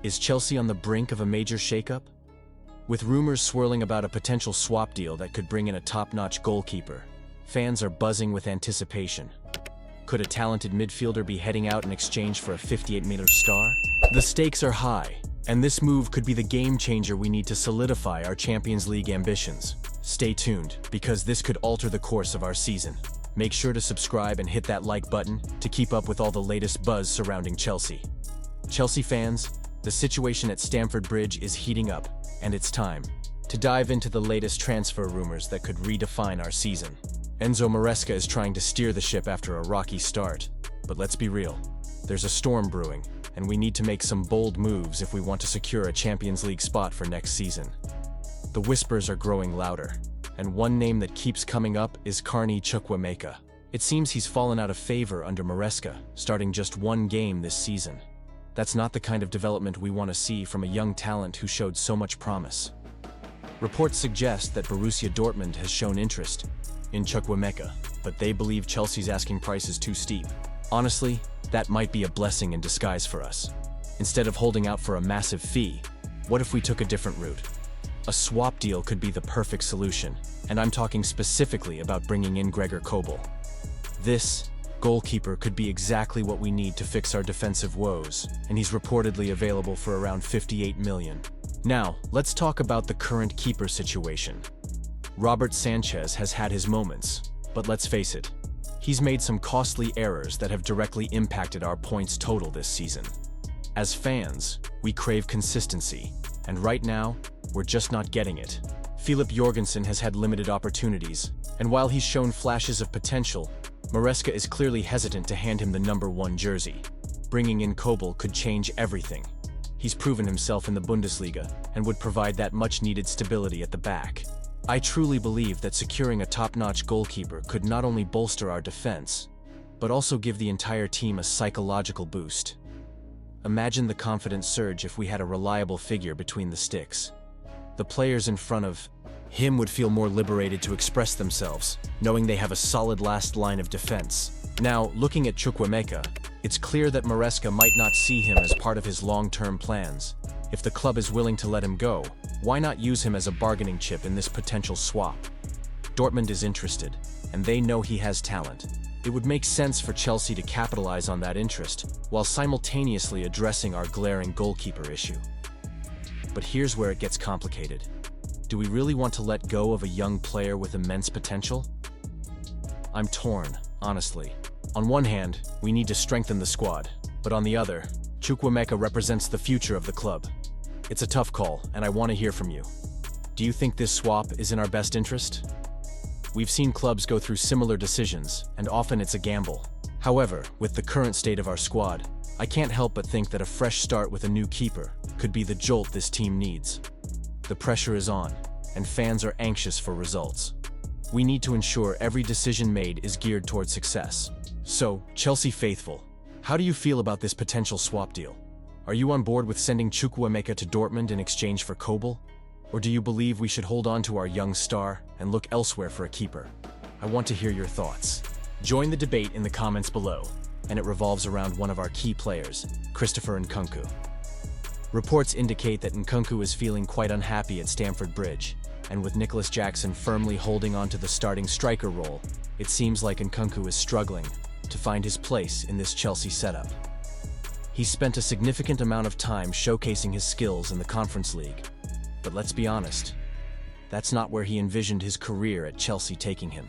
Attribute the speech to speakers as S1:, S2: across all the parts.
S1: Is Chelsea on the brink of a major shakeup? With rumors swirling about a potential swap deal that could bring in a top-notch goalkeeper, fans are buzzing with anticipation. Could a talented midfielder be heading out in exchange for a 58-meter star? The stakes are high, and this move could be the game-changer we need to solidify our Champions League ambitions. Stay tuned, because this could alter the course of our season. Make sure to subscribe and hit that like button to keep up with all the latest buzz surrounding Chelsea. Chelsea fans, the situation at Stamford Bridge is heating up, and it's time to dive into the latest transfer rumors that could redefine our season. Enzo Maresca is trying to steer the ship after a rocky start, but let's be real. There's a storm brewing, and we need to make some bold moves if we want to secure a Champions League spot for next season. The whispers are growing louder, and one name that keeps coming up is Chukwuemeka. It seems he's fallen out of favor under Maresca, starting just one game this season. That's not the kind of development we want to see from a young talent who showed so much promise. Reports suggest that Borussia Dortmund has shown interest in Chukwuemeka, but they believe Chelsea's asking price is too steep. Honestly, that might be a blessing in disguise for us. Instead of holding out for a massive fee, what if we took a different route? A swap deal could be the perfect solution, and I'm talking specifically about bringing in Gregor Kobel. This goalkeeper could be exactly what we need to fix our defensive woes, and he's reportedly available for around 58 million. Now, let's talk about the current keeper situation. Robert Sanchez has had his moments, but let's face it, he's made some costly errors that have directly impacted our points total this season. As fans, we crave consistency, and right now, we're just not getting it. Philip Jorgensen has had limited opportunities, and while he's shown flashes of potential, Maresca is clearly hesitant to hand him the #1 jersey. Bringing in Kobel could change everything. He's proven himself in the Bundesliga and would provide that much-needed stability at the back. I truly believe that securing a top-notch goalkeeper could not only bolster our defense, but also give the entire team a psychological boost. Imagine the confidence surge if we had a reliable figure between the sticks. The players in front of him would feel more liberated to express themselves, knowing they have a solid last line of defense. Now, looking at Chukwuemeka, it's clear that Maresca might not see him as part of his long-term plans. If the club is willing to let him go, why not use him as a bargaining chip in this potential swap? Dortmund is interested, and they know he has talent. It would make sense for Chelsea to capitalize on that interest, while simultaneously addressing our glaring goalkeeper issue. But here's where it gets complicated. Do we really want to let go of a young player with immense potential? I'm torn, honestly. On one hand, we need to strengthen the squad, but on the other, Chukwuemeka represents the future of the club. It's a tough call, and I want to hear from you. Do you think this swap is in our best interest? We've seen clubs go through similar decisions, and often it's a gamble. However, with the current state of our squad, I can't help but think that a fresh start with a new keeper could be the jolt this team needs. The pressure is on, and fans are anxious for results. We need to ensure every decision made is geared toward success. So, Chelsea faithful, how do you feel about this potential swap deal? Are you on board with sending Chukwuemeka to Dortmund in exchange for Kobel? Or do you believe we should hold on to our young star and look elsewhere for a keeper? I want to hear your thoughts. Join the debate in the comments below, and it revolves around one of our key players, Christopher Nkunku. Reports indicate that Nkunku is feeling quite unhappy at Stamford Bridge, and with Nicholas Jackson firmly holding on to the starting striker role, it seems like Nkunku is struggling to find his place in this Chelsea setup. He's spent a significant amount of time showcasing his skills in the Conference League, but let's be honest, that's not where he envisioned his career at Chelsea taking him.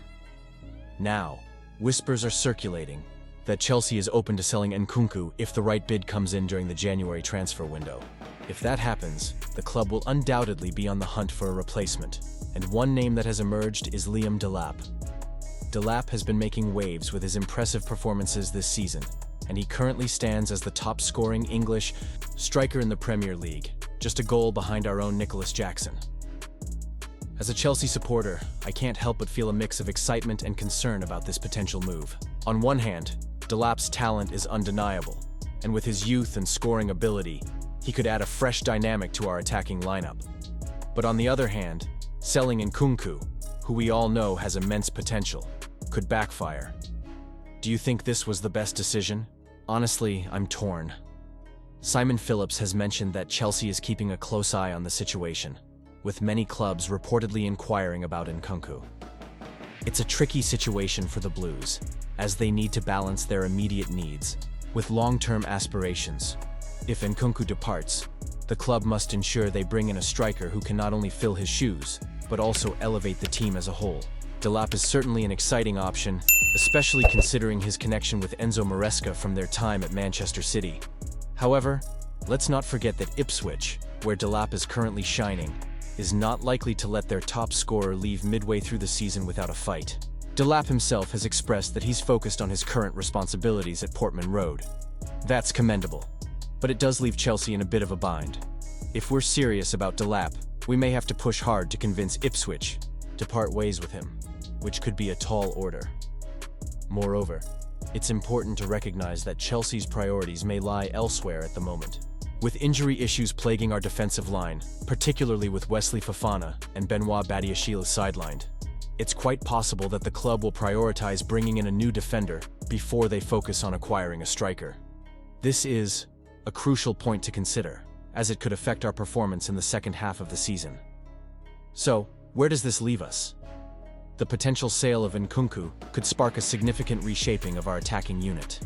S1: Now, whispers are circulating that Chelsea is open to selling Nkunku if the right bid comes in during the January transfer window. If that happens, the club will undoubtedly be on the hunt for a replacement, and one name that has emerged is Liam Delap. Delap has been making waves with his impressive performances this season, and he currently stands as the top-scoring English striker in the Premier League, just a goal behind our own Nicholas Jackson. As a Chelsea supporter, I can't help but feel a mix of excitement and concern about this potential move. On one hand, Delap's talent is undeniable, and with his youth and scoring ability, he could add a fresh dynamic to our attacking lineup. But on the other hand, selling Nkunku, who we all know has immense potential, could backfire. Do you think this was the best decision? Honestly, I'm torn. Simon Phillips has mentioned that Chelsea is keeping a close eye on the situation, with many clubs reportedly inquiring about Nkunku. It's a tricky situation for the Blues, as they need to balance their immediate needs with long-term aspirations. If Nkunku departs, the club must ensure they bring in a striker who can not only fill his shoes, but also elevate the team as a whole. Delap is certainly an exciting option, especially considering his connection with Enzo Maresca from their time at Manchester City. However, let's not forget that Ipswich, where Delap is currently shining, is not likely to let their top scorer leave midway through the season without a fight. Delap himself has expressed that he's focused on his current responsibilities at Portman Road. That's commendable, but it does leave Chelsea in a bit of a bind. If we're serious about Delap, we may have to push hard to convince Ipswich to part ways with him, which could be a tall order. Moreover, it's important to recognize that Chelsea's priorities may lie elsewhere at the moment. With injury issues plaguing our defensive line, particularly with Wesley Fofana and Benoit Badiashile sidelined, it's quite possible that the club will prioritize bringing in a new defender before they focus on acquiring a striker. This is a crucial point to consider, as it could affect our performance in the second half of the season. So, where does this leave us? The potential sale of Nkunku could spark a significant reshaping of our attacking unit.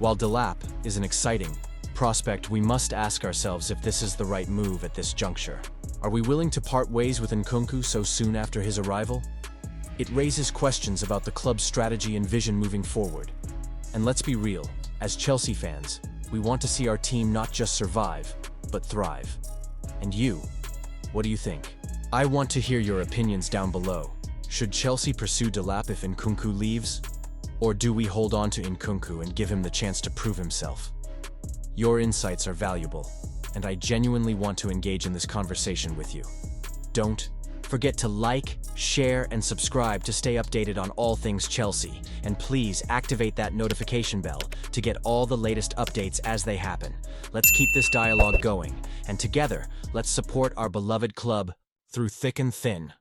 S1: While Delap is an exciting prospect, we must ask ourselves if this is the right move at this juncture. Are we willing to part ways with Nkunku so soon after his arrival? It raises questions about the club's strategy and vision moving forward. And let's be real, as Chelsea fans, we want to see our team not just survive, but thrive. And you, what do you think? I want to hear your opinions down below. Should Chelsea pursue Delap if Nkunku leaves? Or do we hold on to Nkunku and give him the chance to prove himself? Your insights are valuable, and I genuinely want to engage in this conversation with you. Don't forget to like, share, and subscribe to stay updated on all things Chelsea, and please activate that notification bell to get all the latest updates as they happen. Let's keep this dialogue going, and together, let's support our beloved club through thick and thin.